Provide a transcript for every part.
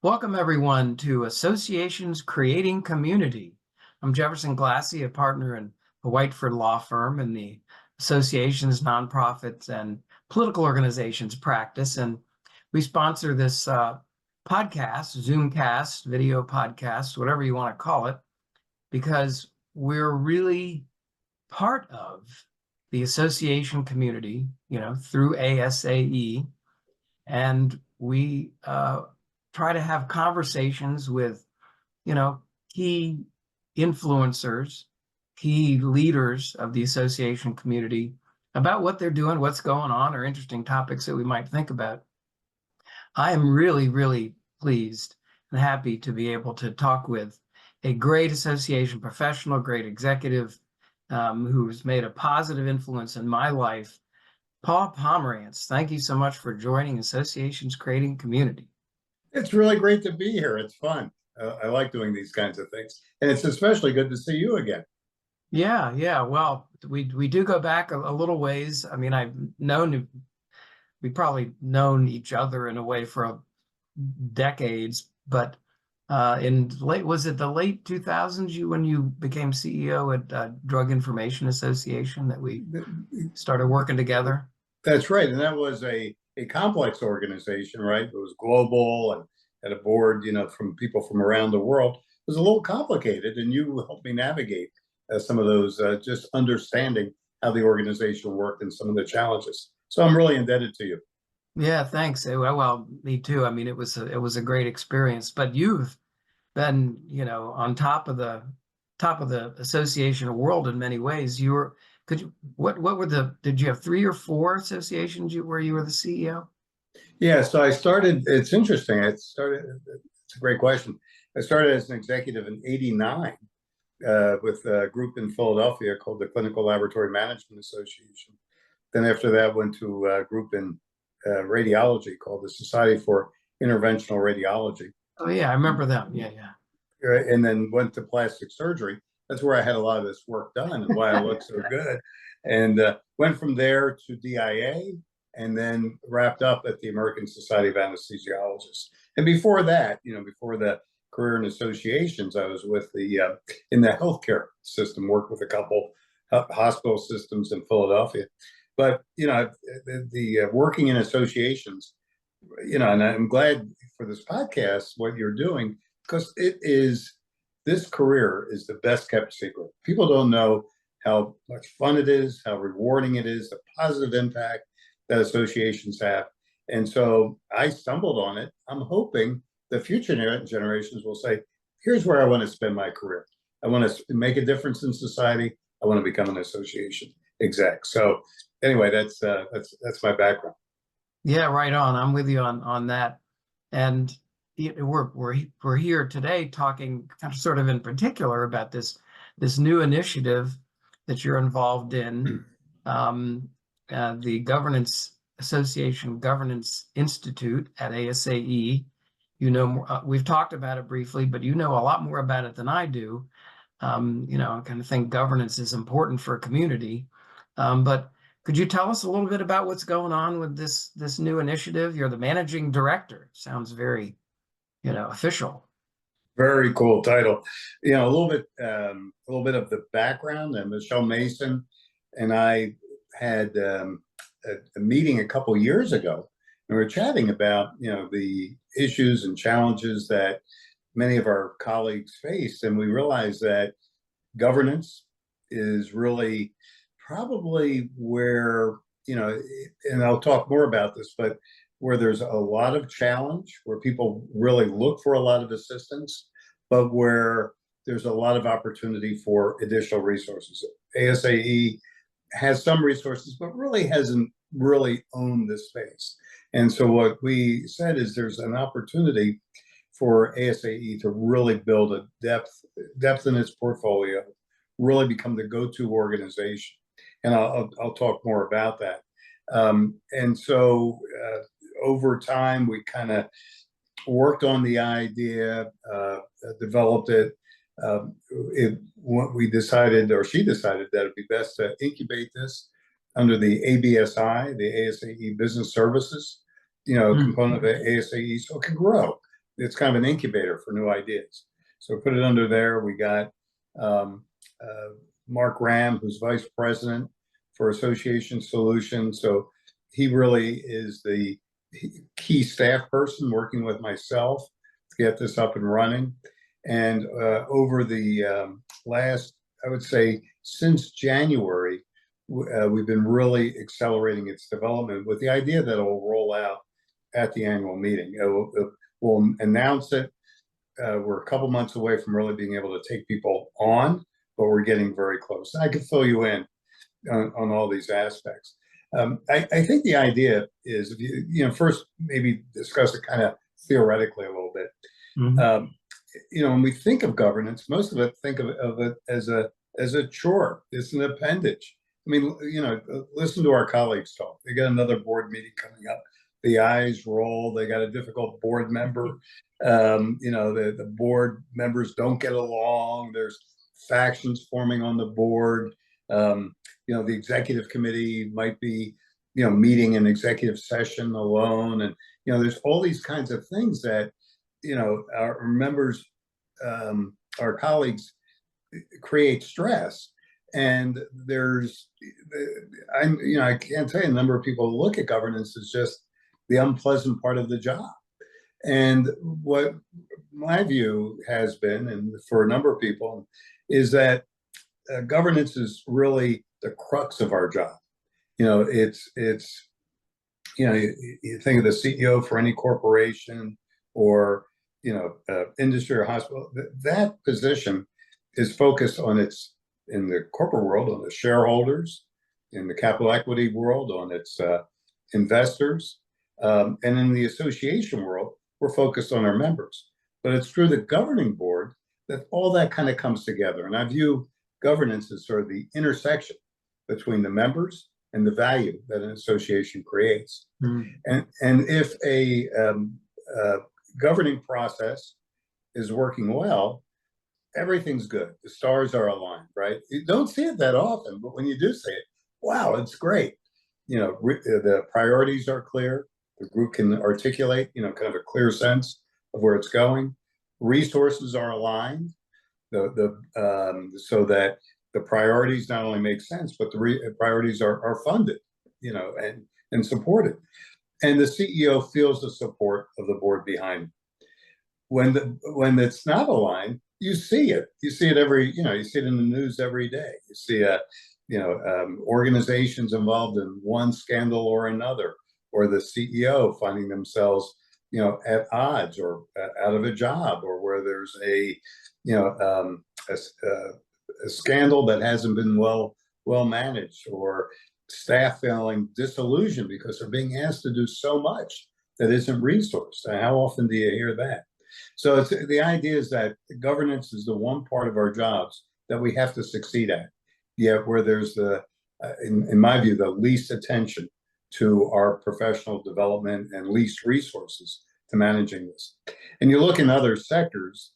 Welcome, everyone, to Associations Creating Community. I'm Jefferson Glassie, a partner in the Whiteford law firm in the associations, nonprofits, and political organizations practice. And we sponsor this podcast, Zoomcast, video podcast, whatever you want to call it, because we're really part of the association community, through ASAE. And we try to have conversations with, key influencers, key leaders of the association community about what they're doing, what's going on, or interesting topics that we might think about. I am really, really pleased and happy to be able to talk with a great association professional, great executive, who's made a positive influence in my life, Paul Pomerantz. Thank you so much for joining Associations Creating Community. It's really great to be here. It's fun. I like doing these kinds of things. And it's especially good to see you again. Yeah. Well, we do go back a little ways. I mean, we've probably known each other in a way for decades, but was it the late 2000s when you became CEO at Drug Information Association that we started working together? That's right. And that was a complex organization, right? It was global and had a board, from people from around the world. It was a little complicated, and you helped me navigate some of those, just understanding how the organization worked and some of the challenges. So I'm really indebted to you. Yeah, thanks. Well, me too. I mean, it was a great experience, but you've been, on top of the association world in many ways. Did you have 3 or 4 associations where you were the CEO? Yeah, so it's interesting. It's a great question. I started as an executive in '89 with a group in Philadelphia called the Clinical Laboratory Management Association. Then after that, went to a group in radiology called the Society for Interventional Radiology. Oh yeah, I remember them. Yeah. And then went to plastic surgery. That's where I had a lot of this work done and why I look so good. And went from there to DIA, and then wrapped up at the American Society of Anesthesiologists. And before that, before the career in associations, I was with in the healthcare system, worked with a couple hospital systems in Philadelphia. But, the working in associations, and I'm glad for this podcast, what you're doing, because this career is the best kept secret. People don't know how much fun it is, how rewarding it is, the positive impact that associations have. And so I stumbled on it. I'm hoping the future generations will say, here's where I want to spend my career. I want to make a difference in society. I want to become an association exec. So anyway, that's my background. Yeah, right on. I'm with you on that. And we're here today talking kind of sort of in particular about this new initiative that you're involved in, the Governance Association Governance Institute at ASAE. We've talked about it briefly, but you know a lot more about it than I do. I kind of think governance is important for a community. But could you tell us a little bit about what's going on with this new initiative? You're the managing director. Sounds very, official. Very cool title. A little bit of the background. And Michelle Mason and I had a meeting a couple years ago, and we were chatting about the issues and challenges that many of our colleagues face, and we realized that governance is really probably where and I'll talk more about this, but where there's a lot of challenge, where people really look for a lot of assistance, but where there's a lot of opportunity for additional resources. ASAE has some resources, but really hasn't really owned this space. And so what we said is there's an opportunity for ASAE to really build a depth in its portfolio, really become the go-to organization. And I'll talk more about that. And so over time, we kind of worked on the idea, developed it. We decided, or she decided, that it'd be best to incubate this under the ABSI, the ASAE Business Services, component of the ASAE, so it could grow. it's kind of an incubator for new ideas. So put it under there. We got um, Mark Ram, who's vice president for Association Solutions. So he really is the key staff person working with myself to get this up and running. And over the last, I would say, since January, we've been really accelerating its development with the idea that it will roll out at the annual meeting. We'll announce it. We're a couple months away from really being able to take people on, but we're getting very close. I could fill you in on all these aspects. I think the idea is, if you know, first maybe discuss it kind of theoretically a little bit. Mhm. You know, when we think of governance, most of it think of it as a chore. It's an appendage. I mean, you know, listen to our colleagues talk. They got another board meeting coming up. The eyes roll. They got a difficult board member. You know, the board members don't get along. There's factions forming on the board. You know, the executive committee might be, you know, meeting in executive session alone. And, you know, there's all these kinds of things that, you know, our members, our colleagues create stress. And there's, you know, I can't tell you the number of people who look at governance as just the unpleasant part of the job. And what my view has been, and for a number of people, is that governance is really the crux of our job. You know, it's you know, you think of the CEO for any corporation or, you know, industry or hospital. That position is focused on its, in the corporate world, on the shareholders, in the capital equity world, on its investors, and in the association world, we're focused on our members. But it's through the governing board that all that kind of comes together. And I view governance as sort of the intersection between the members and the value that an association creates. Mm. And if a governing process is working well, everything's good. The stars are aligned, right? You don't see it that often, but when you do see it, wow, it's great. You know, the priorities are clear. The group can articulate, you know, kind of a clear sense of where it's going. Resources are aligned, so that the priorities not only make sense, but the priorities are funded, you know, and supported. And the CEO feels the support of the board behind him. When it's not aligned, you see it. You see it every, you know, you see it in the news every day. You see, you know, organizations involved in one scandal or another, or the CEO finding themselves, you know, at odds or out of a job, or where there's a, you know, a scandal that hasn't been well managed, or staff feeling disillusioned because they're being asked to do so much that isn't resourced. And how often do you hear that? So it's, the idea is that governance is the one part of our jobs that we have to succeed at. Yet where there's the, in my view, the least attention to our professional development and least resources to managing this. And you look in other sectors,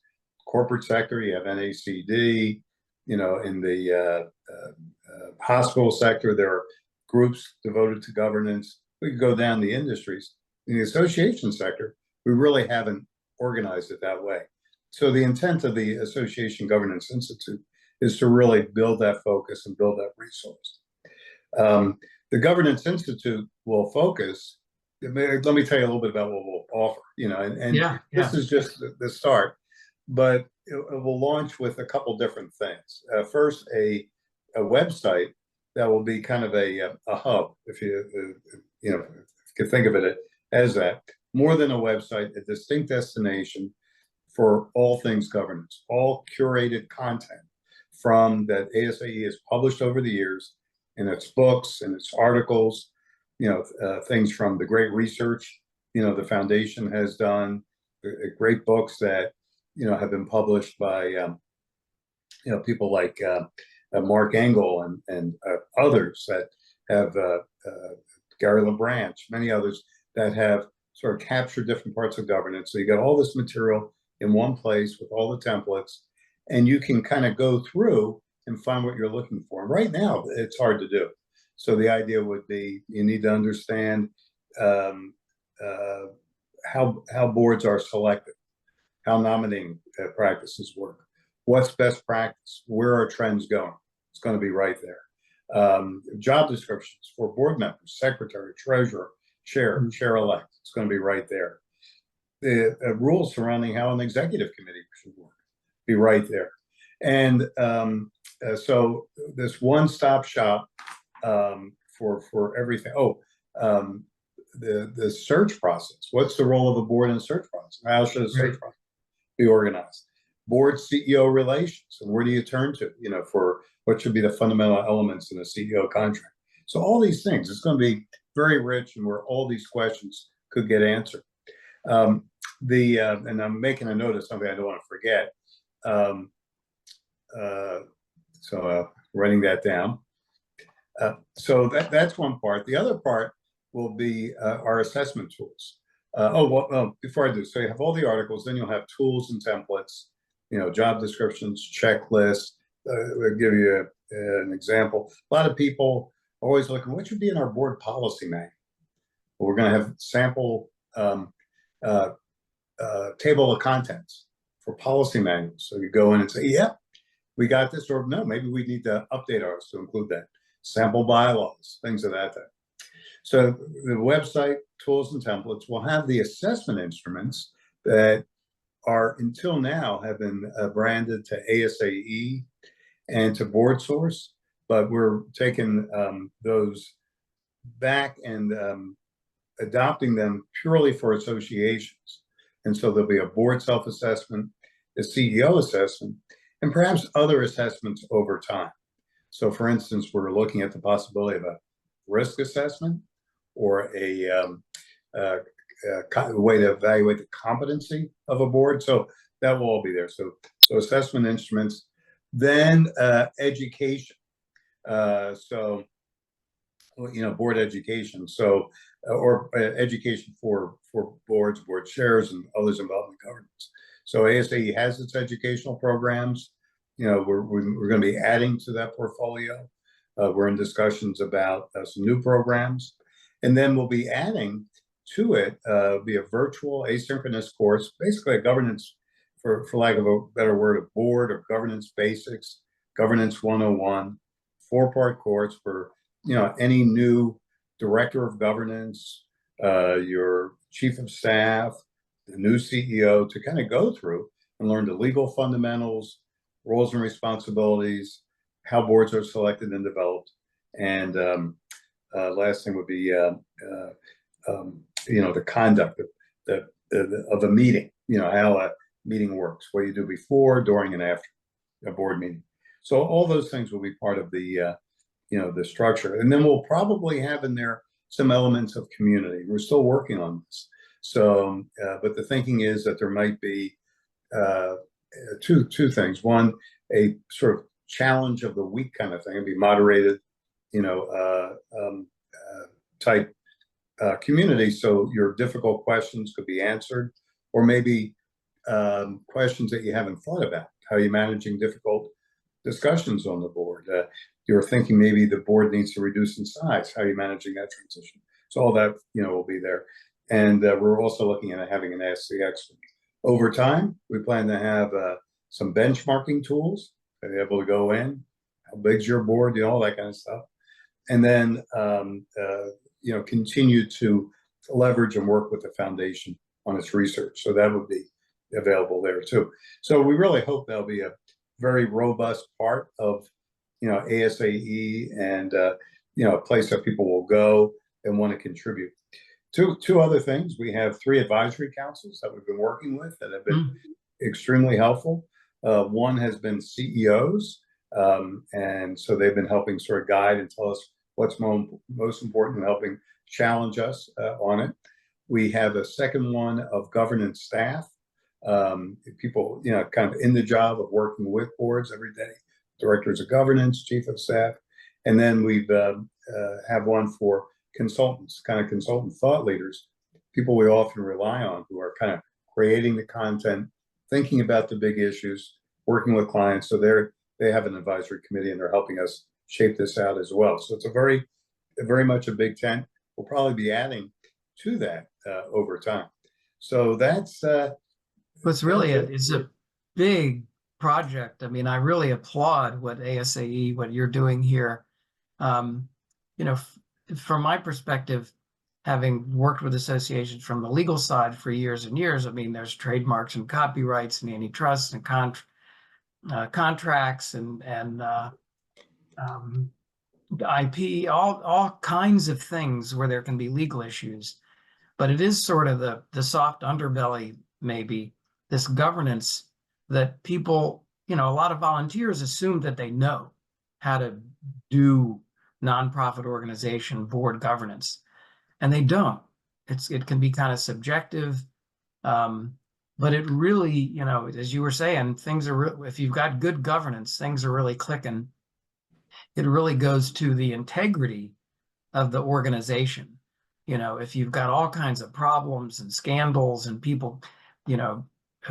corporate sector, you have NACD, you know, in the hospital sector, there are groups devoted to governance. We could go down the industries. In the association sector, we really haven't organized it that way. So the intent of the Association Governance Institute is to really build that focus and build that resource. The Governance Institute will focus. Let me tell you a little bit about what we'll offer. You know, and this is just the start, but it will launch with a couple different things. First, a website that will be kind of a hub, if you you know, if you can think of it as that. More than a website, a distinct destination for all things governance, all curated content from that ASAE has published over the years in its books and its articles, you know, things from the great research, you know, the foundation has done, great books that, you know, have been published by, you know, people like Mark Engel and others that have, Gary LaBranch, many others that have sort of captured different parts of governance. So you got all this material in one place with all the templates, and you can kind of go through and find what you're looking for. And right now, it's hard to do. So the idea would be you need to understand how boards are selected. how nominating practices work, what's best practice, where are trends going. It's going to be right there. Job descriptions for board members, secretary, treasurer, chair, chair-elect. It's going to be right there. The rules surrounding how an executive committee should work, be right there. And so this one-stop shop for everything. Oh, the search process. What's the role of a board in the search process? How should a search process be organized? Board CEO relations, and where do you turn to, for what should be the fundamental elements in a CEO contract? So all these things, it's going to be very rich, and where all these questions could get answered. And I'm making a note of something I don't want to forget. So writing that down. So that's one part. The other part will be our assessment tools. Before I do, so you have all the articles, then you'll have tools and templates, job descriptions, checklists. I'll give you an example. A lot of people are always looking, what should be in our board policy manual? Well, we're going to have sample table of contents for policy manuals. So you go in and say, yeah, we got this, or no, maybe we need to update ours to include that. Sample bylaws, things of that type. So the website, tools and templates will have the assessment instruments that are, until now, have been branded to ASAE and to Board Source, but we're taking those back and adopting them purely for associations. And so there'll be a board self-assessment, a CEO assessment, and perhaps other assessments over time. So for instance, we're looking at the possibility of a risk assessment or a way to evaluate the competency of a board. So that will all be there. So assessment instruments, then education. Board education. So, or education for boards, board chairs, and others involved in governance. So ASAE has its educational programs. We're going to be adding to that portfolio. We're in discussions about some new programs, and then we'll be adding to it be a virtual asynchronous course, basically a governance, for lack of a better word, a board of governance basics, governance 101, 4-part course for any new director of governance, your chief of staff, the new CEO, to kind of go through and learn the legal fundamentals, roles and responsibilities, how boards are selected and developed, and last thing would be the conduct of a meeting. How a meeting works, what you do before, during, and after a board meeting. So all those things will be part of the the structure, and then we'll probably have in there some elements of community. We're still working on this. So, but the thinking is that there might be two things. One, a sort of challenge of the week kind of thing, and be moderated, type community. So your difficult questions could be answered, or maybe questions that you haven't thought about. How are you managing difficult discussions on the board? You're thinking maybe the board needs to reduce in size. How are you managing that transition? So all that, will be there. And we're also looking at having an ASAE expert. Over time, we plan to have some benchmarking tools, to be able to go in, how big's your board, all that kind of stuff. And then, continue to leverage and work with the foundation on its research. So that would be available there too. So we really hope that'll be a very robust part of ASAE, and a place that people will go and want to contribute. Two other things. We have 3 advisory councils that we've been working with that have been extremely helpful. One has been CEOs, and so they've been helping sort of guide and tell us what's most important, and helping challenge us on it. We have a second one of governance staff, people kind of in the job of working with boards every day. Directors of governance, chief of staff, and then we've have one for consultants, kind of consultant thought leaders, people we often rely on, who are kind of creating the content, thinking about the big issues, working with clients. So they have an advisory committee, and they're helping us shape this out as well. So it's a very much a big tent. We'll probably be adding to that over time. So that's It's really it's a big project. I mean, I really applaud what ASAE, what you're doing here. Um, you know, from my perspective, having worked with associations from the legal side for years and years, I mean, there's trademarks and copyrights and antitrust and contracts and um, IP, all kinds of things where there can be legal issues. But it is sort of the soft underbelly, maybe, this governance that people, a lot of volunteers assume that they know how to do nonprofit organization board governance, and they don't. It can be kind of subjective, um, but it really, as you were saying, things are if you've got good governance, things are really clicking. It really goes to the integrity of the organization. If you've got all kinds of problems and scandals and people, you know,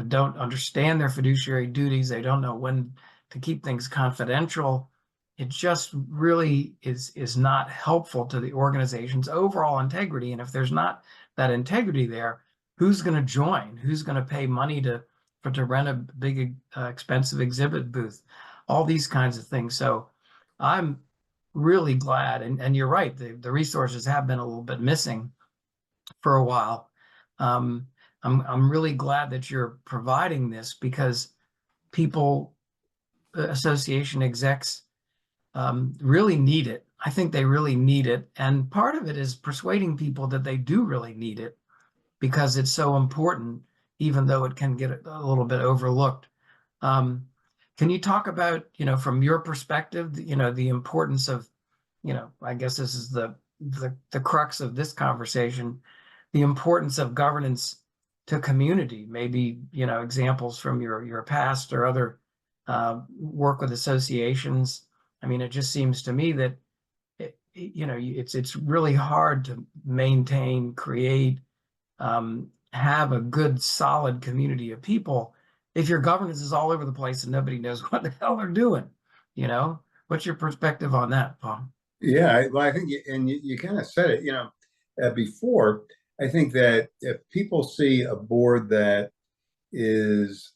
don't understand their fiduciary duties, they don't know when to keep things confidential. It just really is not helpful to the organization's overall integrity. And if there's not that integrity there, who's going to join? Who's going to pay money to rent a big expensive exhibit booth? All these kinds of things. So I'm really glad, and you're right, the resources have been a little bit missing for a while. Um, I'm really glad that you're providing this because people, association execs, really need it. I think they really need it. And part of it is persuading people that they do really need it because it's so important, even though it can get a little bit overlooked. Um, can you talk about, from your perspective, the importance of, I guess this is the crux of this conversation, the importance of governance to community, maybe, examples from your past or other work with associations. I mean, it just seems to me that, it's really hard to maintain, create, have a good, solid community of people if your governance is all over the place and nobody knows what the hell they're doing. What's your perspective on that, Paul? Yeah, well, I think, and you kind of said it, before. I think that if people see a board that is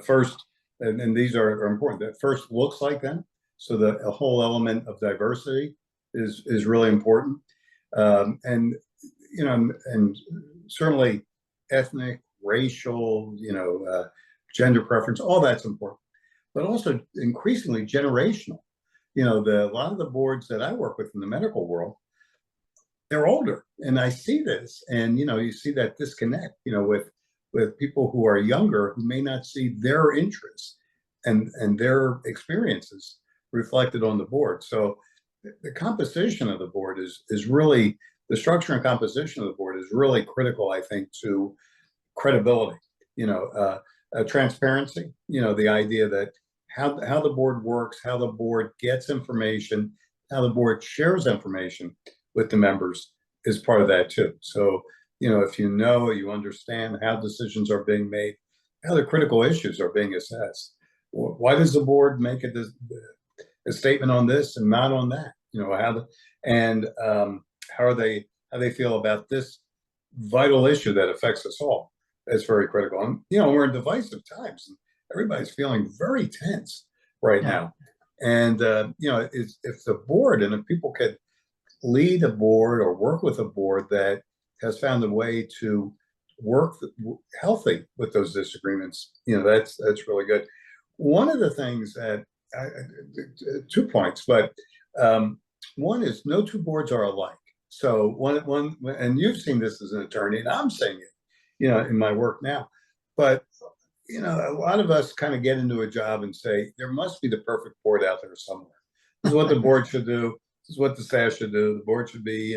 first, and these are important, that first looks like them, so the a whole element of diversity is really important, and and certainly ethnic, racial, gender preference, all that's important, but also increasingly generational. A lot of the boards that I work with in the medical world, they're older, and I see this, and you see that disconnect, with people who are younger who may not see their interests and their experiences reflected on the board. So the composition of the board is really the structure and composition of the board is really critical, I think, to credibility. Transparency. The idea that how the board works, how the board gets information, how the board shares information with the members is part of that too. So, if you understand how decisions are being made, how the critical issues are being assessed. Why does the board make a statement on this and not on that? How they feel about this vital issue that affects us all. That's very critical. And we're in divisive times. And everybody's feeling very tense right Yeah. now. And if the board and if people could lead a board or work with a board that has found a way to work healthy with those disagreements, that's really good. One of the things that 2 points, but one is no two boards are alike. So one, and you've seen this as an attorney, and I'm saying it, in my work now. But a lot of us kind of get into a job and say there must be the perfect board out there somewhere. This is what the board should do. This is what the staff should do. The board should be,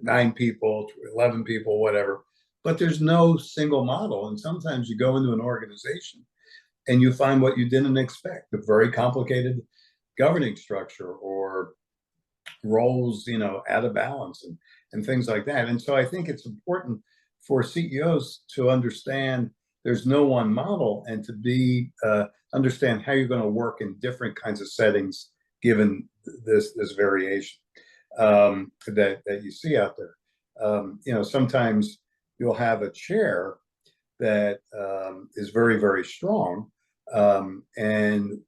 9 people, 11 people, whatever. But there's no single model. And sometimes you go into an organization and you find what you didn't expect, a very complicated governing structure or roles, out of balance and things like that. And so I think it's important for CEOs to understand there's no one model and to be understand how you're going to work in different kinds of settings given this variation that you see out there. Sometimes you'll have a chair that is very, very strong. And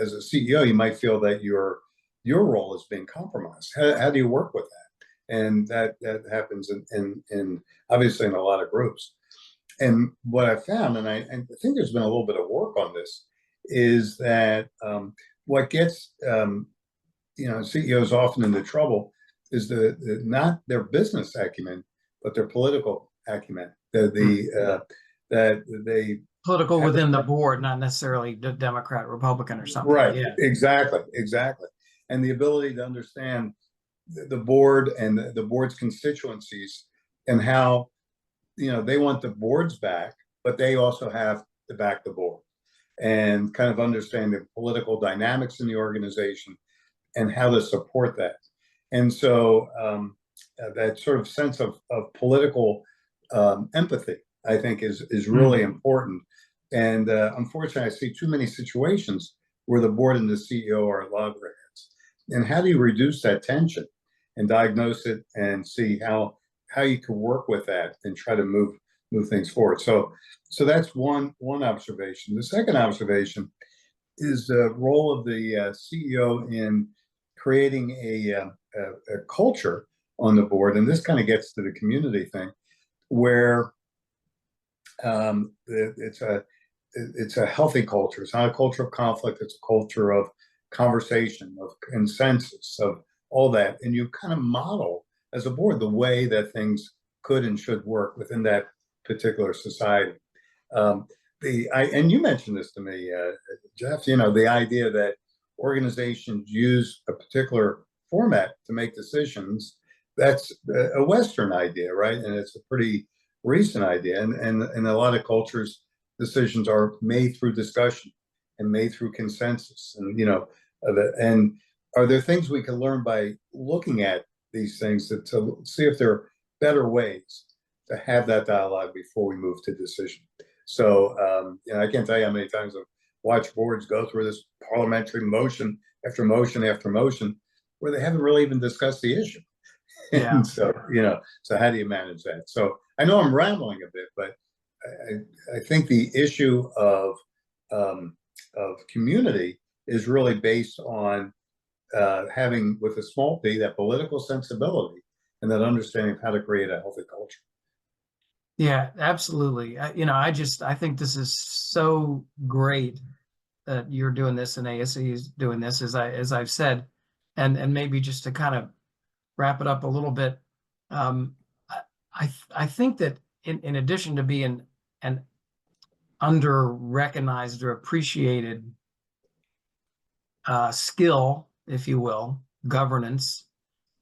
as a CEO, you might feel that your role is being compromised. How do you work with that? And that happens in obviously in a lot of groups. And what I found, and I think there's been a little bit of work on this, is that what gets CEOs often into trouble is not their business acumen, but their political acumen. That they Political have within the board, not necessarily the Democrat, Republican, or something. right, Yeah, exactly, and the ability to understand the board and the board's constituencies and how they want the board's back, but they also have to back the board and kind of understand the political dynamics in the organization and how to support that. And so that sort of sense of political empathy, I think, is really important. And unfortunately, I see too many situations where the board and the CEO are loggerheads. And how do you reduce that tension and diagnose it and see how you can work with that and try to move things forward? So that's one observation. The second observation is the role of the CEO in creating a culture on the board, and this kind of gets to the community thing, where it's a healthy culture. It's not a culture of conflict. It's a culture of conversation, of consensus, of all that, and you kind of model as a board the way that things could and should work within that particular society. And you mentioned this to me, Jeff. The idea that organizations use a particular format to make decisions. That's a Western idea, right? And it's a pretty recent idea. And in a lot of cultures, decisions are made through discussion and made through consensus. And are there things we can learn by looking at these things to see if there are better ways to have that dialogue before we move to decision? So I can't tell you how many times I've watched boards go through this parliamentary motion after motion after motion where they haven't really even discussed the issue. yeah. And so how do you manage that? So I know I'm rambling a bit, but I think the issue of community is really based on having, with a small p, that political sensibility and that understanding of how to create a healthy culture. Yeah, absolutely. I think this is so great that you're doing this and ASAE is doing this, as I've said, and maybe just to kind of wrap it up a little bit. I think that in addition to being an under recognized or appreciated skill, if you will, governance,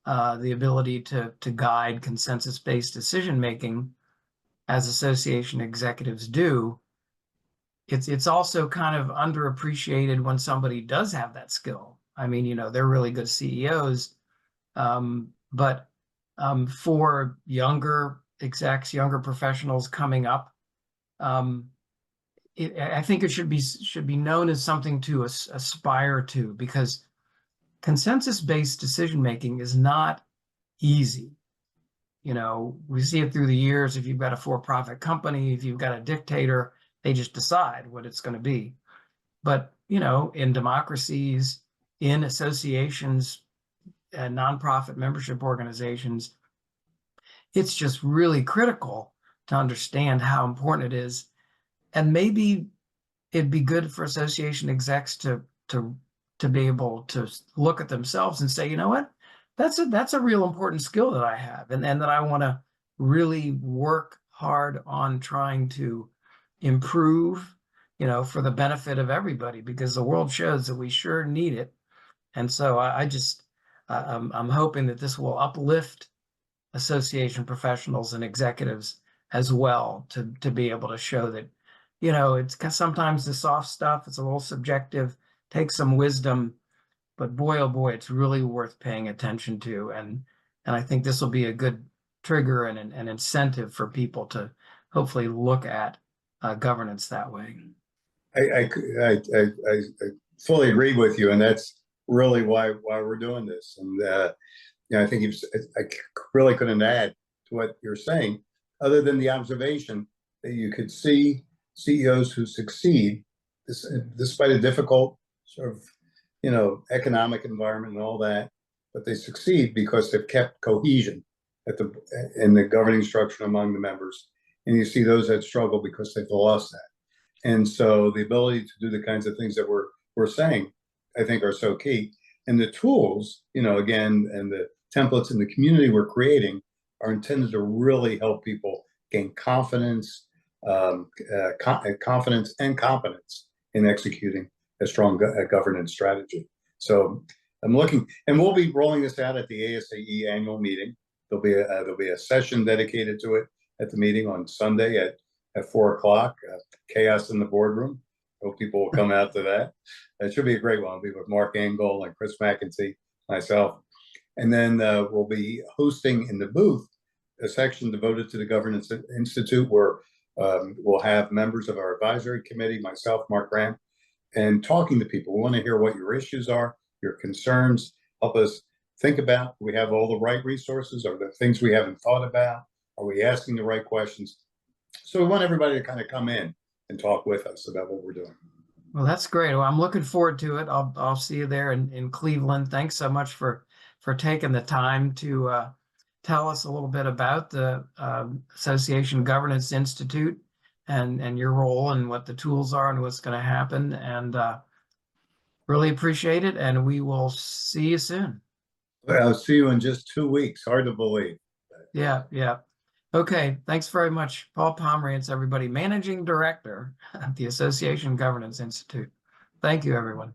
the ability to guide consensus-based decision making, as association executives do, it's also kind of underappreciated when somebody does have that skill. I mean, they're really good CEOs, but for younger execs, younger professionals coming up, I think it should be known as something to aspire to, because consensus-based decision making is not easy. We see it through the years. If you've got a for-profit company, if you've got a dictator, they just decide what it's going to be. But, in democracies, in associations, and nonprofit membership organizations, it's just really critical to understand how important it is. And maybe it'd be good for association execs to be able to look at themselves and say, you know what? That's a real important skill that I have, and that I want to really work hard on trying to improve, for the benefit of everybody, because the world shows that we sure need it. And so I'm hoping that this will uplift association professionals and executives as well, to be able to show that, it's sometimes the soft stuff, it's a little subjective, takes some wisdom. But boy, oh boy, it's really worth paying attention to. And I think this will be a good trigger and an incentive for people to hopefully look at governance that way. I fully agree with you, and that's really why we're doing this. And I think I really couldn't add to what you're saying, other than the observation that you could see CEOs who succeed despite a difficult sort of, economic environment and all that, but they succeed because they've kept cohesion in the governing structure among the members. And you see those that struggle because they've lost that. And so the ability to do the kinds of things that we're saying, I think, are so key. And the tools, again, and the templates in the community we're creating are intended to really help people gain confidence, confidence and competence in executing a strong governance strategy. So I'm looking, and we'll be rolling this out at the ASAE annual meeting. There'll be a session dedicated to it at the meeting on Sunday at 4:00. Chaos in the boardroom. Hope people will come out to that. It should be a great one. I'll be with Mark Engel and Chris McEntee, myself. And then we'll be hosting in the booth a section devoted to the Governance Institute, where we'll have members of our advisory committee, myself, Mark Graham, and talking to people. We want to hear what your issues are, your concerns, help us think about, do we have all the right resources? Are there things we haven't thought about? Are we asking the right questions? So we want everybody to kind of come in and talk with us about what we're doing. Well, that's great. Well, I'm looking forward to it. I'll see you there in Cleveland. Thanks so much for taking the time to tell us a little bit about the Association Governance Institute and your role and what the tools are and what's going to happen. And really appreciate it. And we will see you soon. Well, I'll see you in just 2 weeks. Hard to believe. Yeah, yeah. Okay, thanks very much. Paul Pomerantz, everybody, Managing Director at the Association Governance Institute. Thank you, everyone.